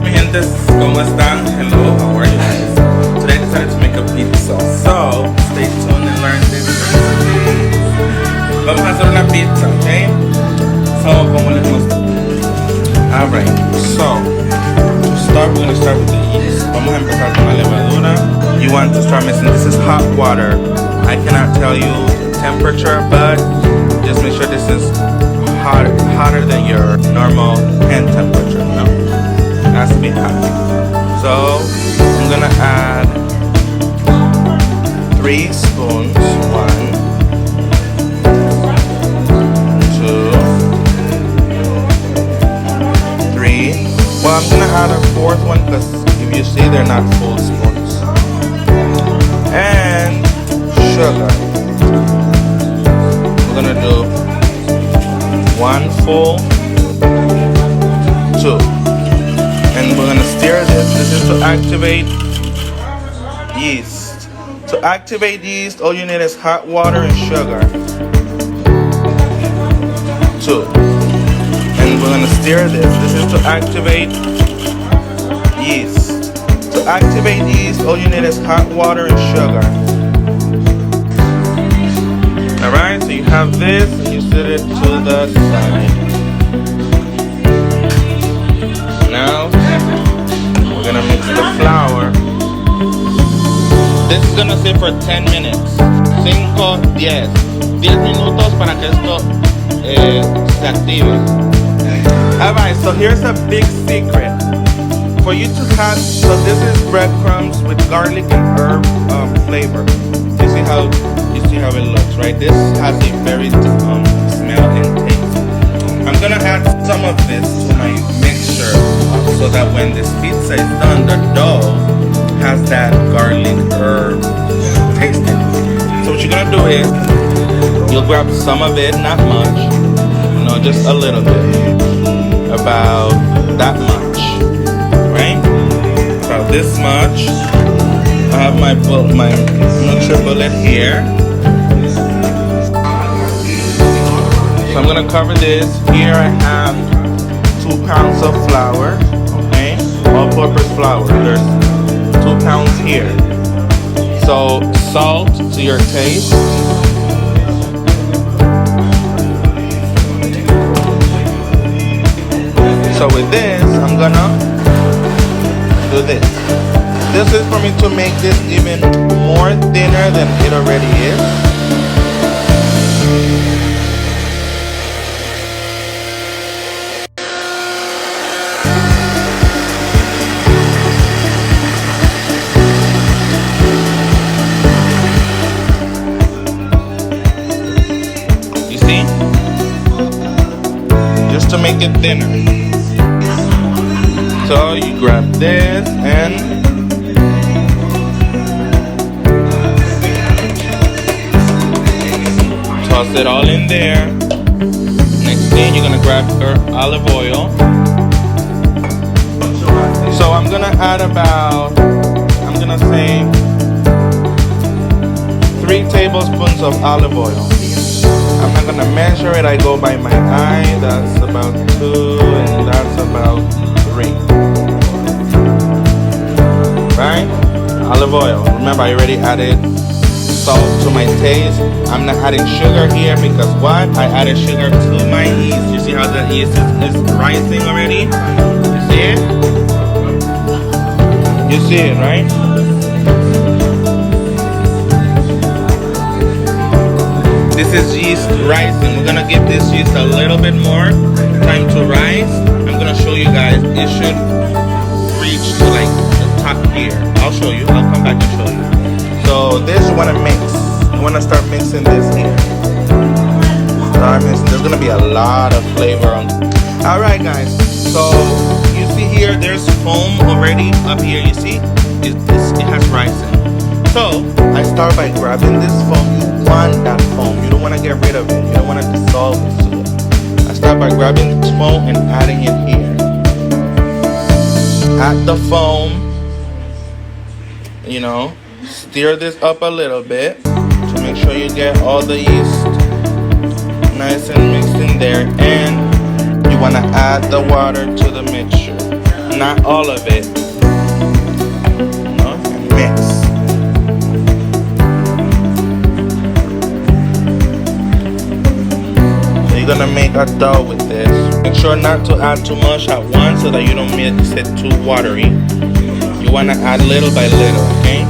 Mi gente, ¿cómo están? Hello, how are you guys? Today I decided to make a pizza, so stay tuned and learn this recipe. Vamos a hacer una pizza, okay? So, como les muestro. Alright, so to start, we're gonna start with the yeast. Vamos a empezar con la levadura. You want to start mixing. This is hot water. I cannot tell you the temperature, but just make sure this is hotter than your normal pan temperature. No, it has to be hot. So I'm gonna add 3 spoons. 1, 2, 3. Well, I'm gonna add a 4th one because if you see, they're not full spoons. And sugar. We're gonna do 1 full, 2, and we're gonna stir this. This is to activate yeast. To activate yeast, all you need is hot water and sugar. 2, and we're gonna stir this. This is to activate yeast. To activate yeast, all you need is hot water and sugar. Alright, so you have this, and you set it to the side. Now, we're gonna mix the flour. This is gonna sit for 10 minutes. 10 minutos para que esto se active. Alright, so here's a big secret. For you to have, so this is breadcrumbs with garlic and herb flavor. You see how it looks, right? This has a very smell and taste. I'm gonna add some of this to my mixture so that when this pizza is done, the dough has that garlic herb taste in it. So what you're gonna do is you'll grab some of it, not much, just a little bit, about that much, right? About this much. I have my mixer bullet here. So I'm gonna cover this. Here I have 2 pounds of flour, okay? All-purpose flour. There's 2 pounds here. So salt to your taste. So with this, I'm gonna do this. This is for me to make this even more thinner than it already is. You see? Just to make it thinner. So you grab this and toss it all in there. Next thing, you're gonna grab your olive oil. So I'm gonna add about, I'm gonna say 3 tablespoons of olive oil. I'm not gonna measure it, I go by my eye. That's about 2 and that's about 3. Right? Olive oil. Remember, I already added salt to my taste. I'm not adding sugar here because what? I added sugar to my yeast. You see how the yeast is rising already? You see it? You see it, right? This is yeast rising. We're gonna give this yeast a little bit more time to rise. I'm gonna show you guys. It should reach to like the top here. I'll show you. I'll come back and show you. So this you want to mix. You want to start mixing this here. Start mixing. There's gonna be a lot of flavor on. All right, guys. So you see here, there's foam already up here. You see, it has rising. So I start by grabbing this foam. You want that foam. You don't want to get rid of it. You don't want to dissolve it. So I start by grabbing this foam and adding it here. Add the foam. Stir this up a little bit to make sure you get all the yeast nice and mixed in there, and you want to add the water to the mixture. not all of it. No, and mix. So you're gonna make a dough with this. Make sure not to add too much at once so that you don't mix it too watery. You wanna add little by little, okay?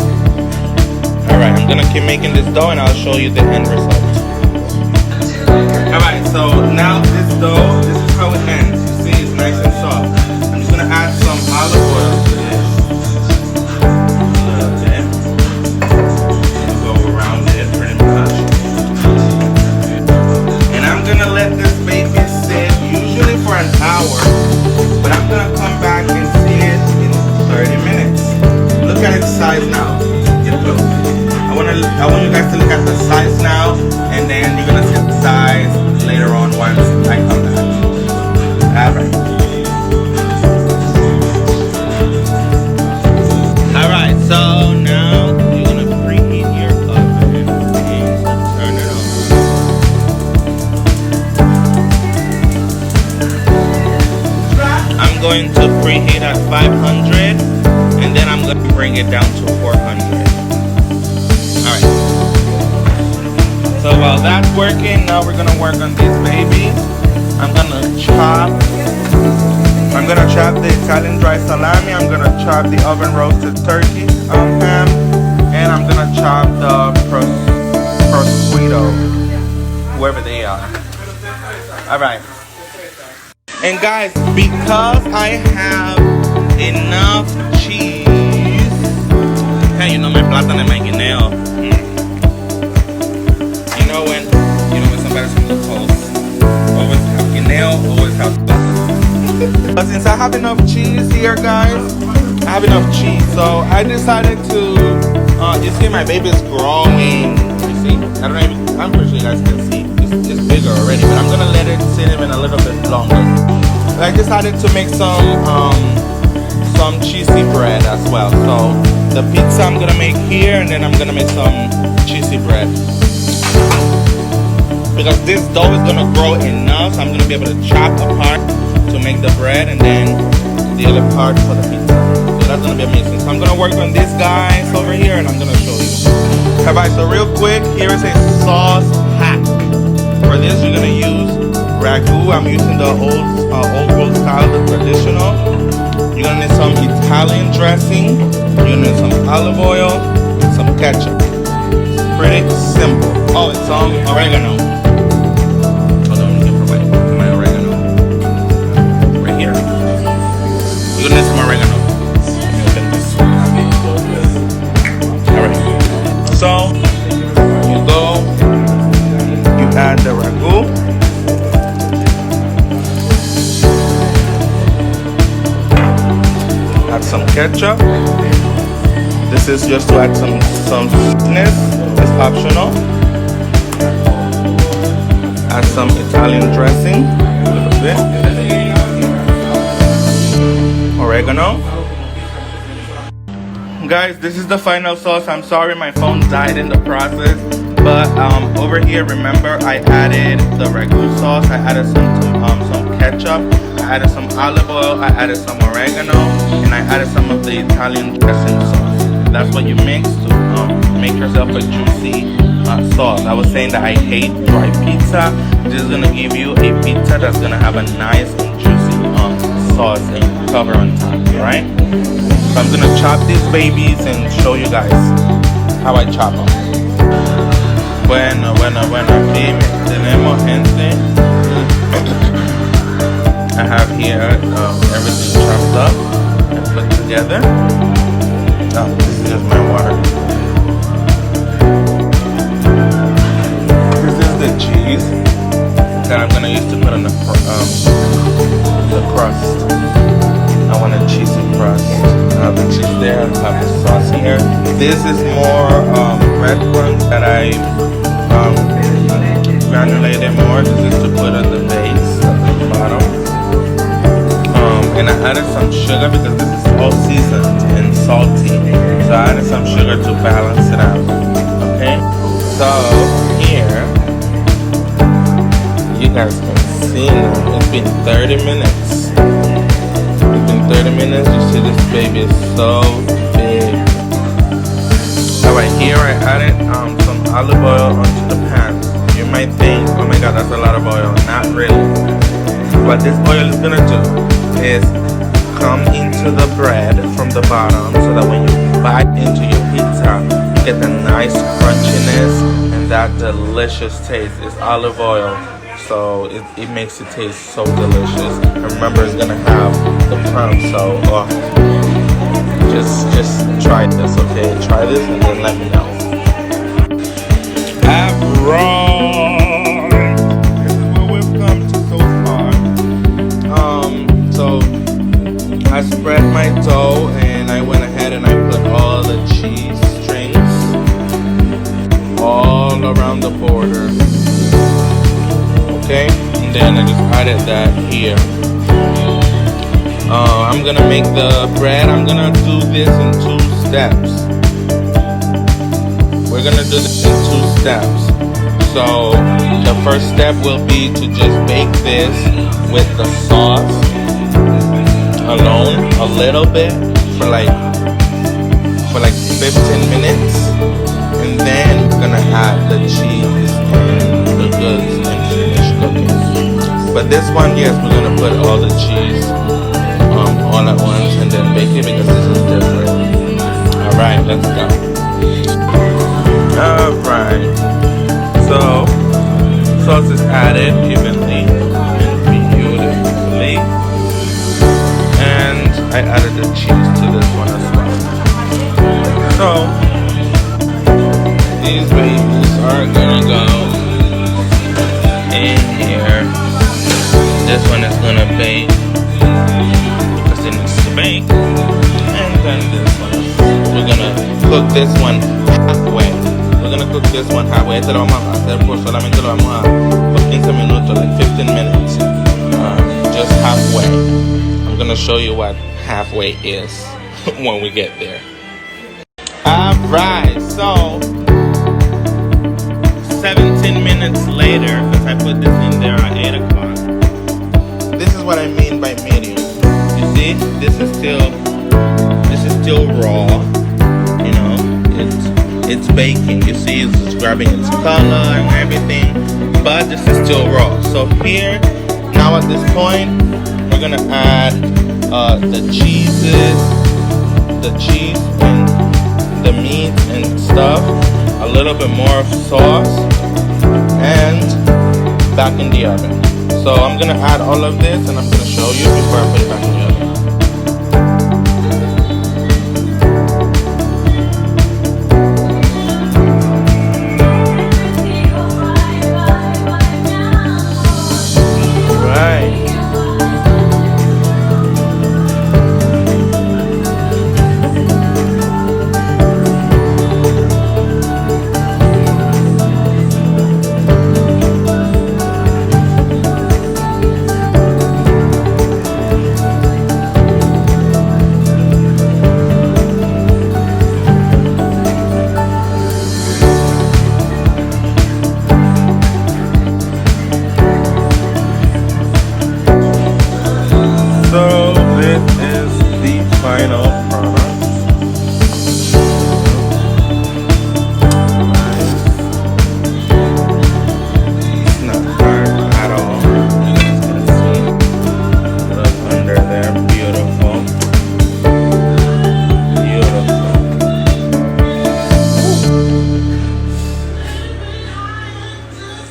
Alright, I'm gonna keep making this dough and I'll show you the end result. Alright, so now this dough, this is how it ends. You see, it's nice and soft. I'm just gonna add some olive oil to this. A little bit. Go around it pretty much. And I'm gonna let this baby sit usually for an hour, but I'm gonna come back and see it in 30 minutes. Look at its size now. Get close. I want you guys to look at the size now, and then you're gonna see the size later on once I come back. Alright. Alright, so now you're gonna preheat your oven and turn it on. I'm going to preheat at 500, and then I'm going to bring it down to 400. Alright. So while that's working, now we're gonna work on these babies. I'm gonna chop the Italian dry salami. I'm gonna chop the oven roasted turkey ham, and I'm gonna chop the prosciutto, whoever they are. All right. And guys, because I have enough cheese, hey, you know my plátano and my guineo. You know when somebody's from the coast, always have guineo, always have plátano. But since I have enough cheese here, guys, I have enough cheese, so I decided to. You see, my baby's growing. You see, I don't know. I'm pretty sure you guys can see. It's bigger already, but I'm gonna let it sit even a little bit longer. I decided to make some cheesy bread as well. So the pizza I'm gonna make here, and then I'm gonna make some cheesy bread. Because this dough is gonna grow enough, so I'm gonna be able to chop apart to make the bread, and then the other part for the pizza. So that's gonna be amazing. So I'm gonna work on this guys over here, and I'm gonna show you. Alright, so real quick, here is a sauce hack. For this, you're gonna use ragu. I'm using the old world style, the traditional. You're gonna need some Italian dressing. You're gonna need some olive oil, some ketchup. Pretty simple. Oh, and some oregano. Hold on, let me get my oregano. Right here. You're gonna need some oregano. Alright. So, you add the ragu. Add some ketchup. This is just to add some sweetness. It's optional. Add some Italian dressing, a little bit. Oregano. Guys, this is the final sauce. I'm sorry my phone died in the process. But over here, remember, I added the ragu sauce. I added some ketchup. I added some olive oil. I added some oregano, and I added some of the Italian dressing sauce. That's what you mix to make yourself a juicy sauce. I was saying that I hate dry pizza. This is gonna give you a pizza that's gonna have a nice and juicy sauce and cover on top, right? So I'm gonna chop these babies and show you guys how I chop them. Bueno, aquí tenemos gente. I have here everything chopped up and put together. Oh, this is just my water. This is the cheese that I'm gonna use to put on the crust. I want a cheesy crust. I have the cheese there. I have the sauce here. This is more breadcrumbs that I granulated more. This is to put on the base at the bottom. And I added some sugar because this is all seasoned and salty. So I added some sugar to balance it out. Okay? So here, you guys can see now, it's been 30 minutes. It's been 30 minutes. You see this baby is so big. Alright, here I added some olive oil onto the pan. You might think, oh my god, that's a lot of oil. Not really. What this oil is gonna do is come into the bread from the bottom, so that when you bite into your pizza, you get the nice crunchiness and that delicious taste. It's olive oil, so it makes it taste so delicious. And remember, it's gonna have the crumb, so just try this, okay? Try this and then let me know. Alright, this is what we've come to so far. So I spread my dough and I went ahead and I put all the cheese strings all around the border. Okay, and then I just added that here. I'm gonna make the bread. I'm gonna do this in 2 steps. We're gonna do this in 2 steps. So the first step will be to just bake this with the sauce alone, a little bit, for like 15 minutes, and then we're gonna add the cheese and the goods and finish cooking. But this one, yes, we're gonna put all the cheese all at once and then bake it, because this is different. Alright, let's go. Alright, so sauce is added evenly and beautifully, and I added the cheese to this one as well. So these babies are gonna go in here. This one is gonna bake, because it needs to bake, and then this one, we're gonna cook this one halfway. We're gonna cook this one halfway. Este lo vamos a hacer por solamente lo vamos a por 15 minutos, like 15 minutes, just halfway. I'm gonna show you what halfway is when we get there. Alright, so 17 minutes later, because I put this in there at 8 o'clock. This is what I mean by medium. You see, this is still raw. You know, it's baking. You see, it's grabbing its color and everything, but this is still raw. So here, now at this point, we're gonna add the cheese and the meat and stuff, a little bit more of sauce, and back in the oven. So I'm gonna add all of this and I'm gonna show you before I put it back in the oven.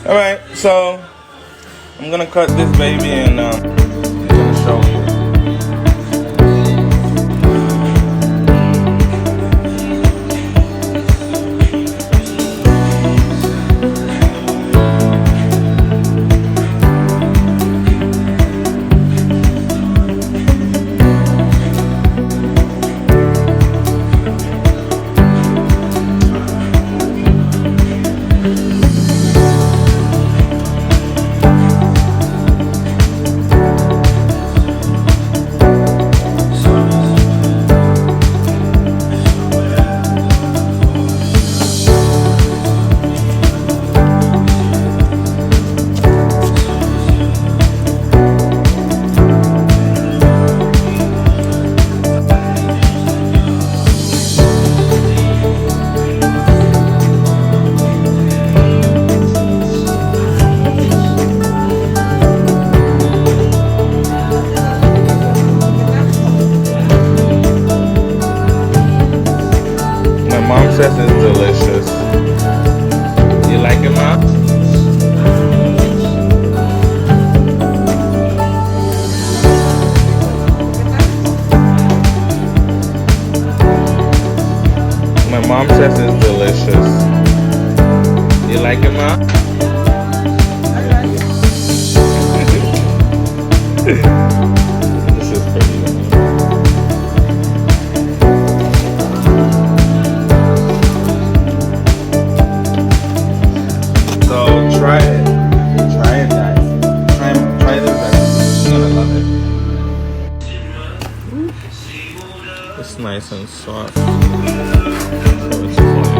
Alright, so I'm gonna cut this baby and I'm gonna show you. My mom says it's delicious. You like it, Mom? My mom says it's delicious. You like it, Mom? This is pretty good. So try it. Try it, guys. Try this recipe. You're gonna love it. It's nice and soft. So it's fun.